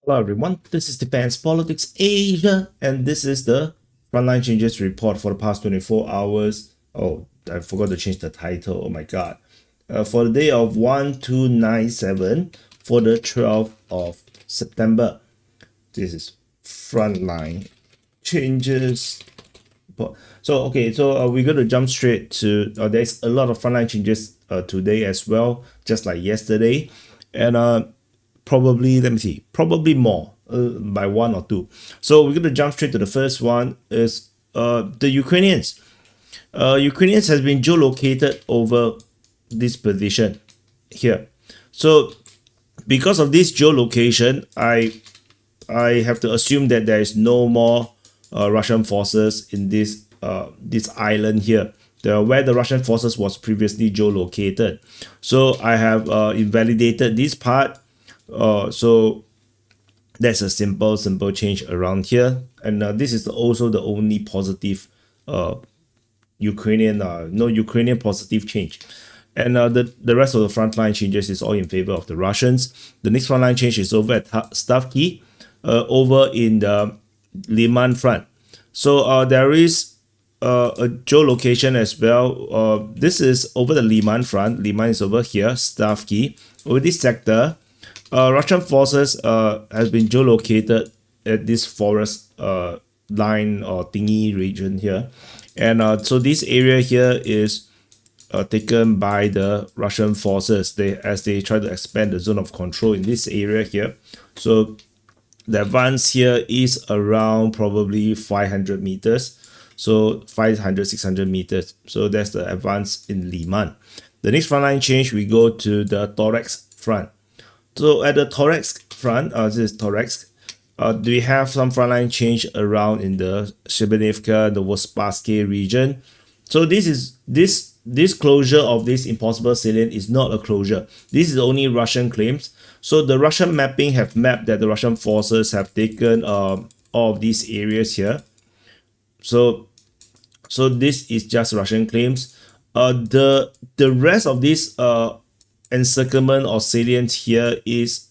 Hello everyone, this is Defense Politics Asia, and this is the Frontline Changes report for the past 24 hours. Oh, I forgot to change the title. Oh my god. For the day of 1297 for the 12th of September. This is Frontline Changes. So we're going to jump straight to there's a lot of frontline changes today as well, just like yesterday, and probably let me see, probably more by one or two. So we're going to jump straight to the first one is the Ukrainians. Ukrainians has been geolocated over this position here. So because of this geolocation, I have to assume that there is no more Russian forces in this island here, where the Russian forces was previously geolocated. So I have invalidated this part. So that's a simple change around here, and this is also the only positive Ukrainian no Ukrainian positive change. And the rest of the frontline changes is all in favor of the Russians. The next frontline change is over at Stavki, over in the Liman front. So there is a geolocation as well. This is over the Liman front. Liman is over here, Stavki. Over this sector, Russian forces has been geolocated at this forest line or thingy region here. And so this area here is taken by the Russian forces as they try to expand the zone of control in this area here. So the advance here is around probably 500 meters. So 500-600 meters. So that's the advance in Liman. The next frontline change, we go to the Toretsk front. So at the Toretsk front, this is Toretsk. Do we have some frontline change around in the Shebelivka, the Vospassky region? So this closure of this impossible salient is not a closure. This is only Russian claims. So the Russian mapping have mapped that the Russian forces have taken all of these areas here. So this is just Russian claims. The rest of this encirclement or salient here is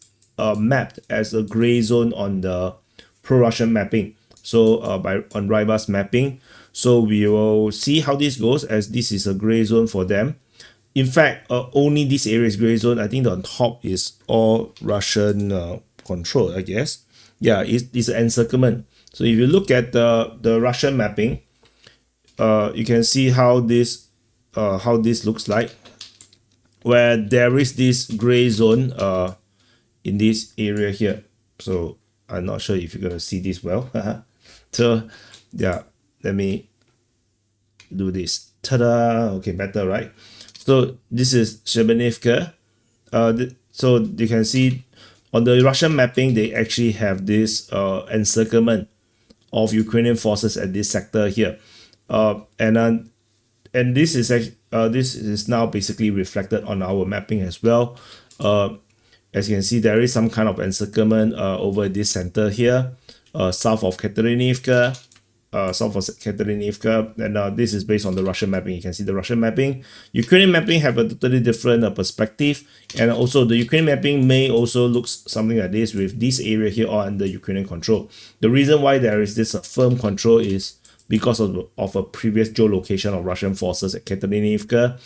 mapped as a gray zone on the pro-Russian mapping. So on Ryba's mapping. So we will see how this goes, as this is a gray zone for them. In fact, only this area is gray zone. I think the on top is all Russian control, I guess. Yeah, it's an encirclement. So if you look at the Russian mapping, you can see how this looks like, where there is this gray zone in this area here. So I'm not sure if you're gonna see this well. So yeah, let me do this. Ta-da! Okay, better, right? So this is Shebelivka. So you can see on the Russian mapping, they actually have this encirclement of Ukrainian forces at this sector here, and this is now basically reflected on our mapping as well. As you can see, there is some kind of encirclement over this center here, south of Katerinivka, and this is based on the Russian mapping. You can see the Russian mapping. Ukrainian mapping have a totally different perspective, and also the Ukrainian mapping may also look something like this, with this area here all under Ukrainian control. The reason why there is this firm control is because of a previous geolocation of Russian forces at Katerinivka,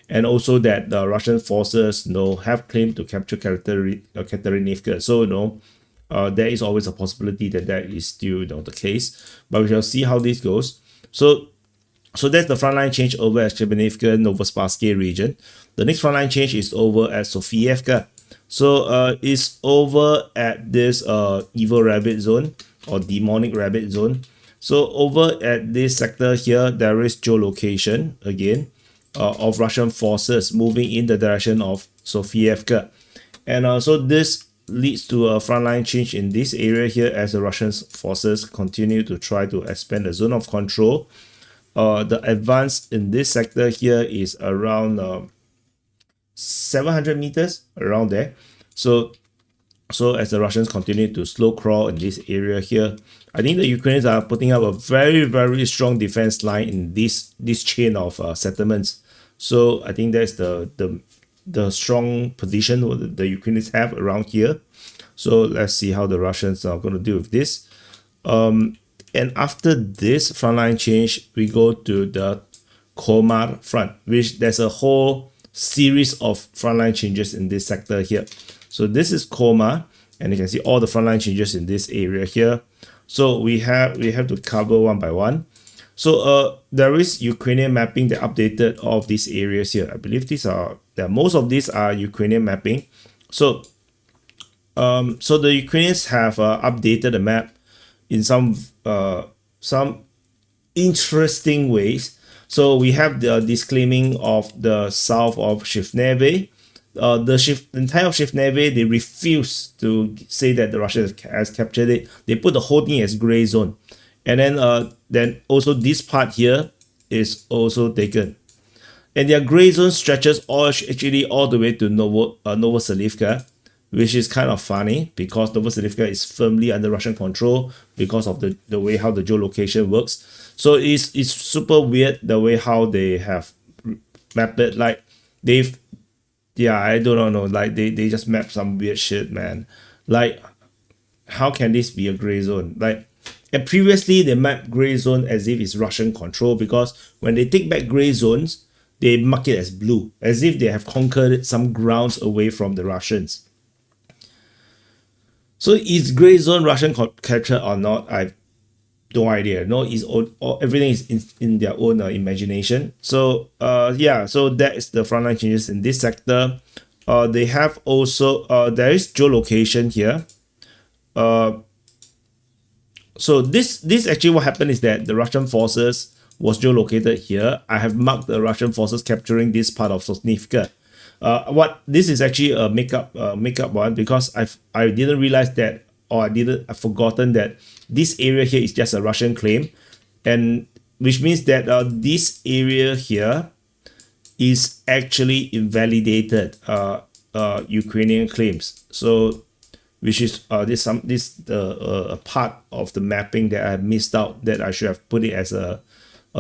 and also that the Russian forces have claimed to capture Katerinivka. So there is always a possibility that that is still the case, but we shall see how this goes. So that's the frontline change over at Shebelivka, Novospassky region. The next frontline change is over at Sofievka. So it's over at this evil rabbit zone or demonic rabbit zone. So over at this sector here, there is geolocation again of Russian forces moving in the direction of Sofievka, and so this leads to a frontline change in this area here as the Russian forces continue to try to expand the zone of control. The advance in this sector here is around 700 meters, around there. So as the Russians continue to slow crawl in this area here, I think the Ukrainians are putting up a very, very strong defense line in this chain of settlements. So I think that's the strong position the Ukrainians have around here. So let's see how the Russians are going to deal with this. And after this frontline change, we go to the Komar front, which there's a whole series of frontline changes in this sector here. So this is Komar, and you can see all the frontline changes in this area here. So we have to cover one by one. So there is Ukrainian mapping that updated all of these areas here. I believe most of these are Ukrainian mapping. So so the Ukrainians have updated the map in some interesting ways. So we have the disclaiming of the south of Shifneve. The entire Shifneve, they refuse to say that the Russia has captured it. They put the whole thing as gray zone. And then also this part here is also taken. And their gray zone stretches actually all the way to Novoselivka, which is kind of funny because Novoselivka is firmly under Russian control because of the way how the geolocation works. So it's super weird the way how they have mapped it. Like I don't know, like they just map some weird shit, man. Like, how can this be a gray zone? Like, and previously they mapped gray zone as if it's Russian control, because when they take back gray zones, they mark it as blue, as if they have conquered some grounds away from the Russians. So is gray zone Russian capture or not? I have no idea. No, everything is in their own imagination. So so that is the frontline changes in this sector. They have also there is geolocation here. So this actually what happened is that the Russian forces was geolocated here. I have marked the Russian forces capturing this part of Sosnivka. What this is actually a makeup one, because I didn't realize that, or I've forgotten that this area here is just a Russian claim, and which means that this area here is actually invalidated Ukrainian claims. So which is a part of the mapping that I missed out, that I should have put it as a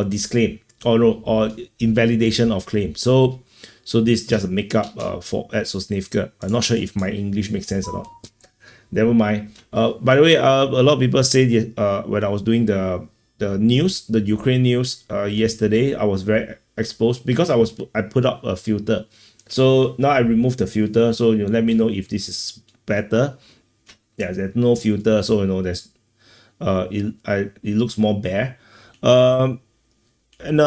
disclaim or invalidation of claim. So this is just a makeup at Sosnivka. I'm not sure if my English makes sense or not. Never mind. By the way, a lot of people say when I was doing the news, the Ukraine news yesterday, I was very exposed because I put up a filter. So now I removed the filter. So let me know if this is better. Yeah, there's no filter, so there's it looks more bare. And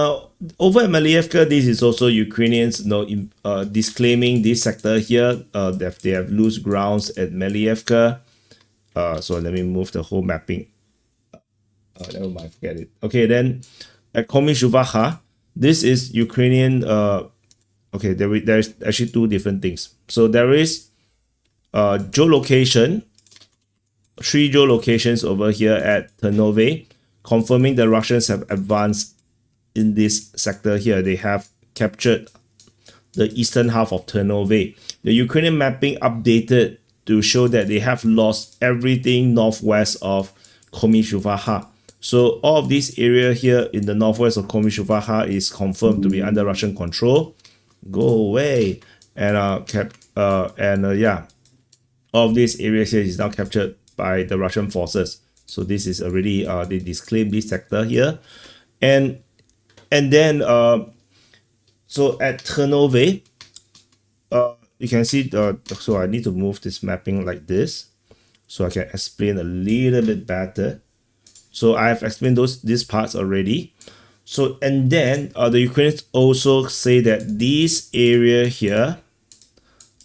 over at Malievka, this is also Ukrainians disclaiming this sector here, that they have loose grounds at Malievka. So let me move the whole mapping. Never mind, forget it. Okay, then at Komishuvaha, this is Ukrainian. Okay, there's actually two different things. So there is geolocation, 3 geolocations over here at Ternove, confirming the Russians have advanced in this sector here. They have captured the eastern half of Ternove. The Ukrainian mapping updated to show that they have lost everything northwest of Komishuvaha. So all of this area here in the northwest of Komishuvaha is confirmed to be under Russian control. Go away. And all of these areas here is now captured by the Russian forces. So this is already they disclaimed this sector here. And then so at Ternove, you can see so I need to move this mapping like this so I can explain a little bit better. So I have explained these parts already. So and then the Ukrainians also say that this area here,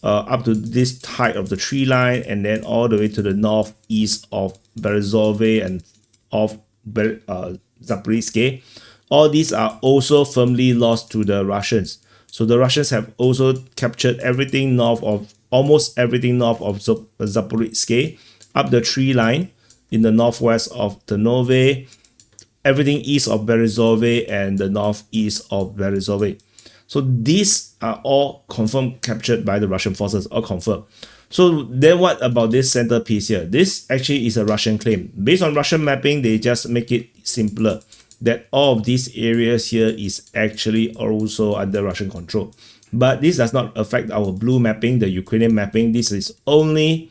up to this height of the tree line, and then all the way to the northeast of Berezove and of Zaporizhzhia, all these are also firmly lost to the Russians. So the Russians have also captured everything almost everything north of Zaporizhzhia, up the tree line in the northwest of Ternove, everything east of Berezove and the northeast of Berezove. So these are all confirmed captured by the Russian forces, all confirmed. So then what about this centerpiece here? This actually is a Russian claim. Based on Russian mapping, they just make it simpler, that all of these areas here is actually also under Russian control. But this does not affect our blue mapping, the Ukrainian mapping. This is only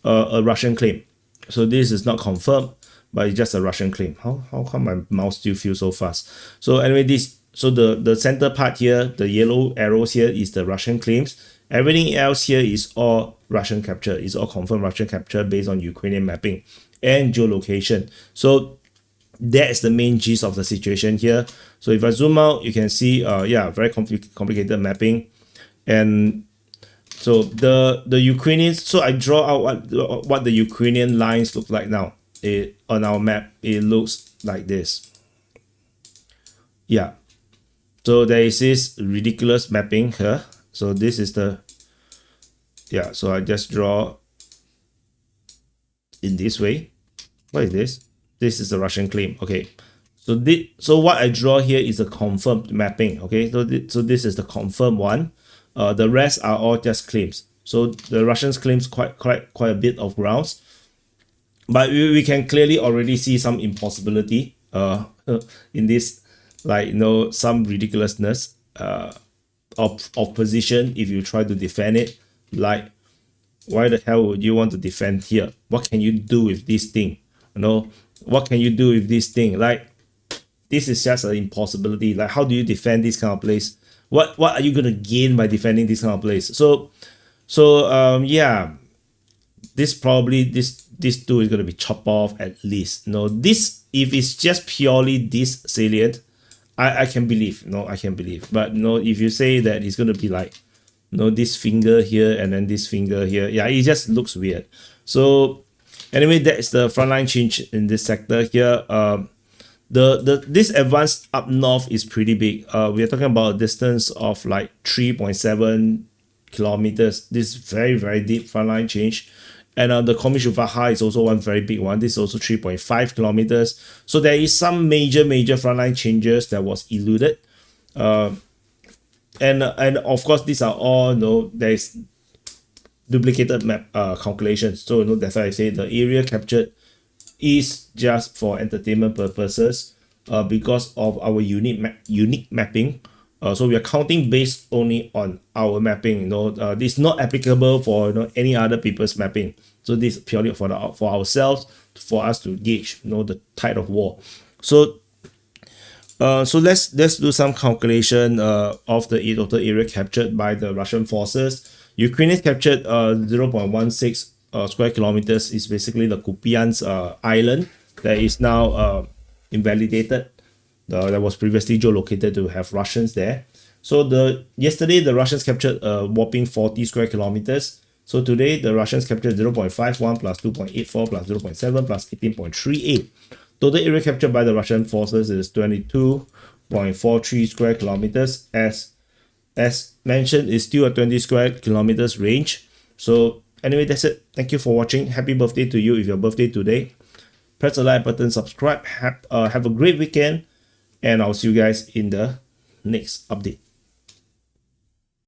a Russian claim. So this is not confirmed, but it's just a Russian claim. How come my mouse still feels so fast? So anyway, the center part here, the yellow arrows here is the Russian claims. Everything else here is all Russian capture. It's all confirmed Russian capture based on Ukrainian mapping and geolocation. So that's the main gist of the situation here. So if I zoom out, you can see, yeah, very complicated mapping. And so the Ukrainians, so I draw out what the Ukrainian lines look like now. On our map, it looks like this. Yeah. So there is this ridiculous mapping here. So this is the, yeah, so I just draw in this way. What is this? This is the Russian claim. Okay. So what I draw here is a confirmed mapping. Okay. So this is the confirmed one. The rest are all just claims. So the Russians claims quite a bit of grounds, but we can clearly already see some impossibility in this, like, you know, some ridiculousness of position if you try to defend it. Like, why the hell would you want to defend here? What can you do with this thing? You know, what can you do with this thing? Like, this is just an impossibility. Like, how do you defend this kind of place? What are you gonna gain by defending this kind of place? So yeah, this two is gonna be chopped off at least. You know, this, if it's just purely this salient, I can believe. You know, I can believe. But you know, if you say that it's gonna be like, you know, this finger here and then this finger here, yeah, it just looks weird. So anyway, that's the frontline change in this sector here. This advance up north is pretty big. We are talking about a distance of like 3.7 kilometers. This very deep frontline change. And the Komishuvaha is also one very big one. This is also 3.5 kilometers. So there is some major frontline changes that was eluded. And of course, these are all, you know, there is duplicated map calculations. So, you know, that's why I say the area captured is just for entertainment purposes, because of our unique mapping. So we are counting based only on our mapping. You know, this is not applicable for, you know, any other people's mapping. So this is purely for ourselves, for us to gauge, you know, the tide of war. So let's do some calculation of the total area captured by the Russian forces. Ukrainians captured 0.16 square kilometers. Is basically the Kupyansk island that is now invalidated. That was previously geolocated to have Russians there. So yesterday the Russians captured a whopping 40 square kilometers. So today the Russians captured 0.51 plus 2.84 plus 0.7 plus 18.38. Total area captured by the Russian forces is 22.43 square kilometers. As mentioned, it's still a 20 square kilometers range. So anyway, that's it. Thank you for watching. Happy birthday to you if your birthday today. Press the like button, subscribe. Have a great weekend, and I'll see you guys in the next update.